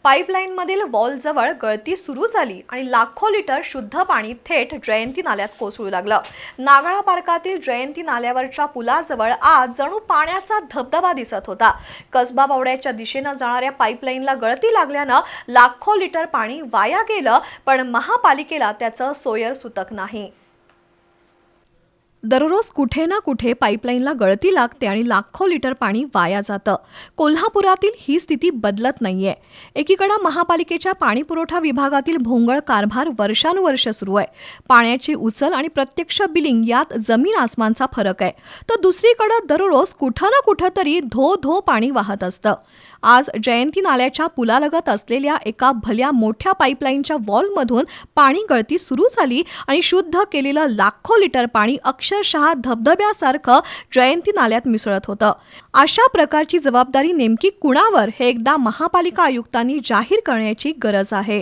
पाईपलाईनमधील वॉलजवळ गळती सुरू झाली आणि लाखो लिटर शुद्ध पाणी थेट जयंती नाल्यात कोसळू लागलं। नागाळा पार्कातील जयंती नाल्यावरच्या पुलाजवळ आज जणू पाण्याचा धबधबा दिसत होता। कसबा बावड्याच्या दिशेने जाणाऱ्या पाईपलाईनला गळती लागल्यानं लाखो लिटर पाणी वाया गेलं, पण महापालिकेला त्याचं सोयरसूतक नाही। दररोज कुठे ना कुठे पाईपलाईनला गळती लागते आणि लाखो लिटर पाणी वाया जातं। कोल्हापुरातील ही स्थिती बदलत नाहीये। एकीकडे महापालिकेच्या पाणीपुरवठा विभागातील भोंगळ कारभार वर्षानुवर्ष सुरू आहे। पाण्याची उचल आणि प्रत्यक्ष बिलिंग यात जमीन आसमानचा फरक आहे। तर दुसरीकडे दररोज कुठं ना कुठं तरी धो धो पाणी वाहत असतं। आज जयंती नाल्याच्या पुलालगत असलेल्या एका भल्या मोठ्या पाईपलाईनच्या वॉलमधून पाणी गळती सुरू झाली आणि शुद्ध केलेलं लाखो लिटर पाणी अक्षरशः धबधब्यासारखं जयंती नाल्यात मिसळत होतं। अशा प्रकारची जबाबदारी नेमकी कुणावर हे एकदा महापालिका आयुक्तांनी जाहीर करण्याची गरज आहे।